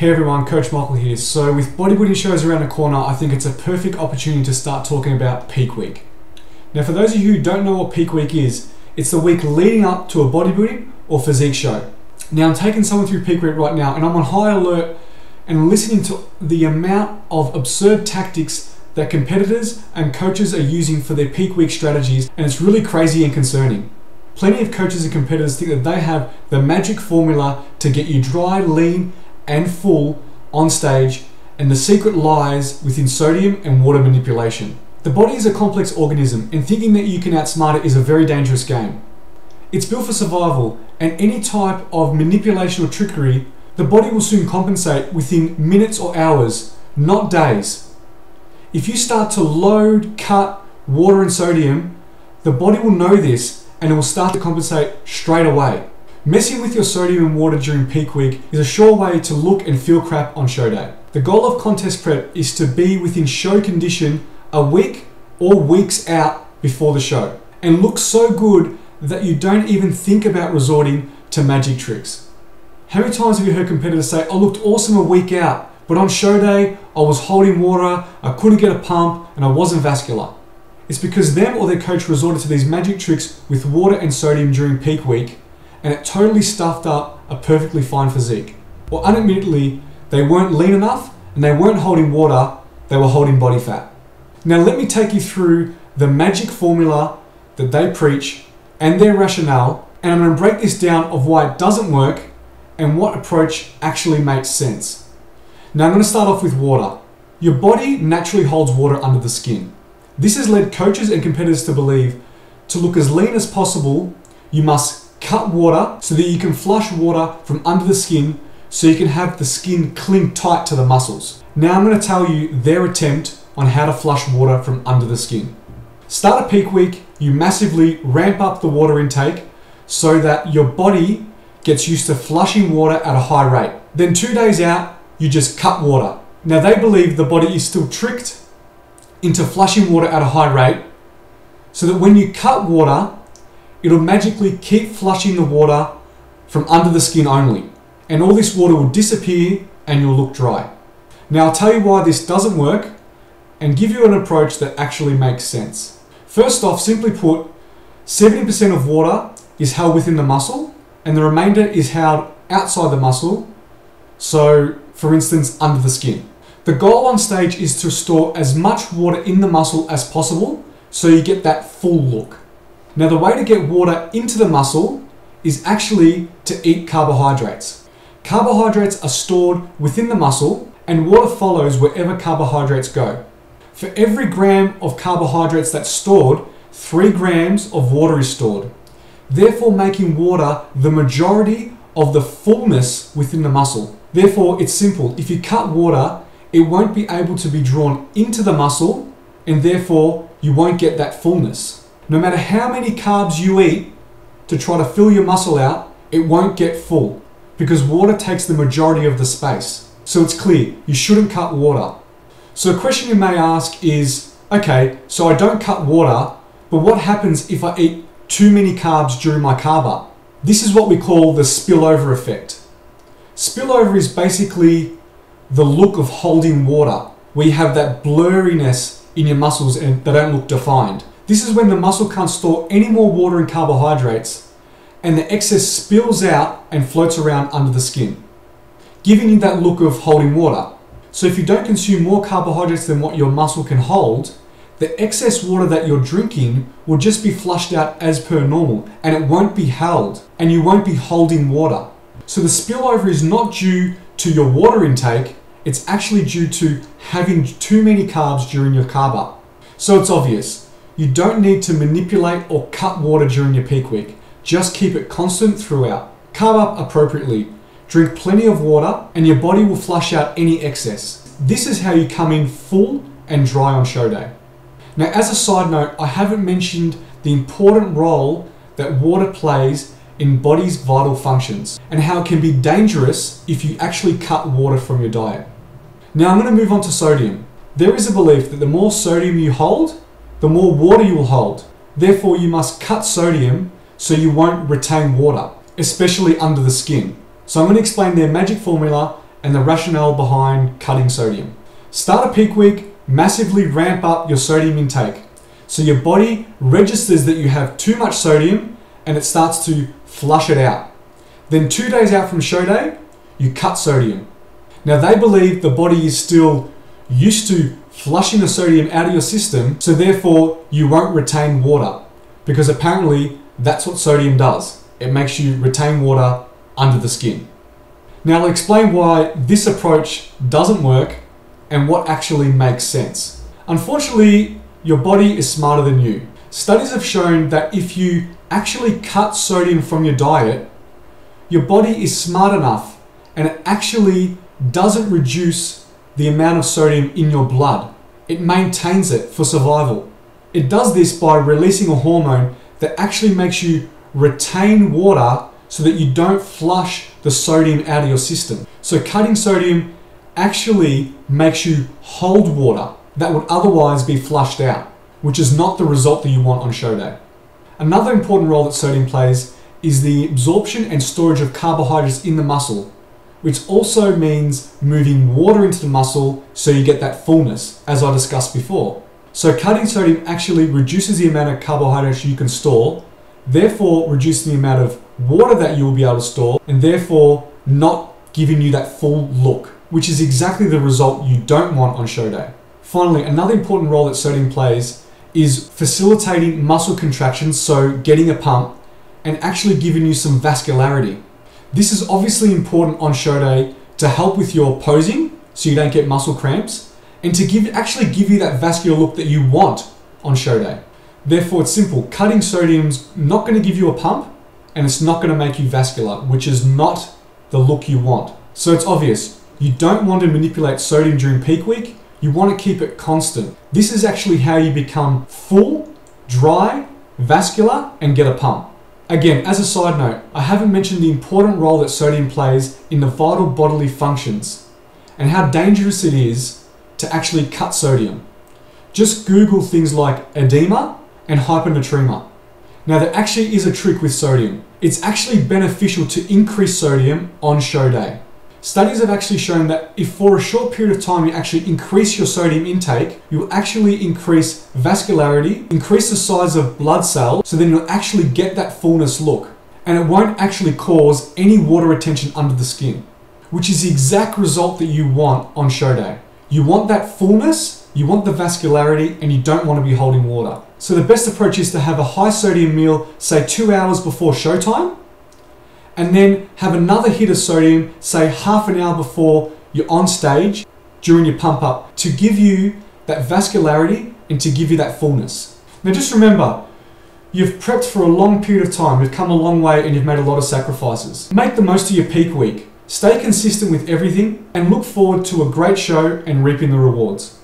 Hey everyone, Coach Michael here. So with bodybuilding shows around the corner, I think it's a perfect opportunity to start talking about peak week. Now for those of you who don't know what peak week is, it's the week leading up to a bodybuilding or physique show. Now I'm taking someone through peak week right now and I'm on high alert and listening to the amount of absurd tactics that competitors and coaches are using for their peak week strategies, and it's really crazy and concerning. Plenty of coaches and competitors think that they have the magic formula to get you dry, lean, and full on stage, and the secret lies within sodium and water manipulation. The body is a complex organism, and thinking that you can outsmart it is a very dangerous game. It's built for survival, and any type of manipulation or trickery, the body will soon compensate within minutes or hours, not days. If you start to load, cut water and sodium, the body will know this and it will start to compensate straight away. Messing with your sodium and water during peak week is a sure way to look and feel crap on show day. The goal of contest prep is to be within show condition a week or weeks out before the show and look so good that you don't even think about resorting to magic tricks. How many times have you heard competitors say, I looked awesome a week out, but on show day I was holding water, I couldn't get a pump, and I wasn't vascular? It's because them or their coach resorted to these magic tricks with water and sodium during peak week, and it totally stuffed up a perfectly fine physique. Or unadmittedly, they weren't lean enough and they weren't holding water, they were holding body fat. Now let me take you through the magic formula that they preach and their rationale, and I'm going to break this down of why it doesn't work and what approach actually makes sense. Now I'm going to start off with water. Your body naturally holds water under the skin. This has led coaches and competitors to believe to look as lean as possible, you must cut water so that you can flush water from under the skin so you can have the skin cling tight to the muscles. Now I'm going to tell you their attempt on how to flush water from under the skin. Start a peak week, you massively ramp up the water intake so that your body gets used to flushing water at a high rate. Then 2 days out, you just cut water. Now they believe the body is still tricked into flushing water at a high rate so that when you cut water, it'll magically keep flushing the water from under the skin only. And all this water will disappear and you'll look dry. Now I'll tell you why this doesn't work and give you an approach that actually makes sense. First off, simply put, 70% of water is held within the muscle and the remainder is held outside the muscle. So for instance, under the skin. The goal on stage is to store as much water in the muscle as possible so you get that full look. Now the way to get water into the muscle is actually to eat carbohydrates. Carbohydrates are stored within the muscle and water follows wherever carbohydrates go. For every gram of carbohydrates that's stored, 3 grams of water is stored, therefore making water the majority of the fullness within the muscle. Therefore it's simple, if you cut water, it won't be able to be drawn into the muscle and therefore you won't get that fullness. No matter how many carbs you eat to try to fill your muscle out, it won't get full because water takes the majority of the space. So it's clear, you shouldn't cut water. So a question you may ask is, okay, so I don't cut water, but what happens if I eat too many carbs during my carb up? This is what we call the spillover effect. Spillover is basically the look of holding water, where you have that blurriness in your muscles and they don't look defined. This is when the muscle can't store any more water and carbohydrates and the excess spills out and floats around under the skin, giving you that look of holding water. So if you don't consume more carbohydrates than what your muscle can hold, the excess water that you're drinking will just be flushed out as per normal and it won't be held and you won't be holding water. So the spillover is not due to your water intake, it's actually due to having too many carbs during your carb up. So it's obvious, you don't need to manipulate or cut water during your peak week. Just keep it constant throughout. Carb up appropriately, drink plenty of water, and your body will flush out any excess. This is how you come in full and dry on show day. Now as a side note, I haven't mentioned the important role that water plays in body's vital functions and how it can be dangerous if you actually cut water from your diet. Now I'm going to move on to sodium. There is a belief that the more sodium you hold, the more water you will hold. Therefore you must cut sodium so you won't retain water, especially under the skin. So I'm going to explain their magic formula and the rationale behind cutting sodium. Start a peak week, massively ramp up your sodium intake. So your body registers that you have too much sodium and it starts to flush it out. Then 2 days out from show day, you cut sodium. Now they believe the body is still used to flushing the sodium out of your system, so therefore you won't retain water, because apparently that's what sodium does. It makes you retain water under the skin. Now I'll explain why this approach doesn't work and what actually makes sense. Unfortunately, your body is smarter than you. Studies have shown that if you actually cut sodium from your diet, your body is smart enough and it actually doesn't reduce the amount of sodium in your blood. It maintains it for survival. It does this by releasing a hormone that actually makes you retain water so that you don't flush the sodium out of your system. So cutting sodium actually makes you hold water that would otherwise be flushed out, which is not the result that you want on show day. Another important role that sodium plays is the absorption and storage of carbohydrates in the muscle, which also means moving water into the muscle so you get that fullness, as I discussed before. So cutting sodium actually reduces the amount of carbohydrates you can store, therefore reducing the amount of water that you will be able to store, and therefore not giving you that full look, which is exactly the result you don't want on show day. Finally, another important role that sodium plays is facilitating muscle contractions, so getting a pump, and actually giving you some vascularity. This is obviously important on show day to help with your posing so you don't get muscle cramps, and to actually give you that vascular look that you want on show day. Therefore, it's simple. Cutting sodium's not going to give you a pump and it's not going to make you vascular, which is not the look you want. So it's obvious. You don't want to manipulate sodium during peak week. You want to keep it constant. This is actually how you become full, dry, vascular, and get a pump. Again, as a side note, I haven't mentioned the important role that sodium plays in the vital bodily functions and how dangerous it is to actually cut sodium. Just Google things like edema and hyponatremia. Now there actually is a trick with sodium. It's actually beneficial to increase sodium on show day. Studies have actually shown that if for a short period of time you actually increase your sodium intake, you'll actually increase vascularity, increase the size of blood cells, so then you'll actually get that fullness look. And it won't actually cause any water retention under the skin, which is the exact result that you want on show day. You want that fullness, you want the vascularity, and you don't want to be holding water. So the best approach is to have a high sodium meal, say 2 hours before showtime, and then have another hit of sodium, say half an hour before you're on stage during your pump up, to give you that vascularity and to give you that fullness. Now just remember, you've prepped for a long period of time, you've come a long way and you've made a lot of sacrifices. Make the most of your peak week, stay consistent with everything, and look forward to a great show and reaping the rewards.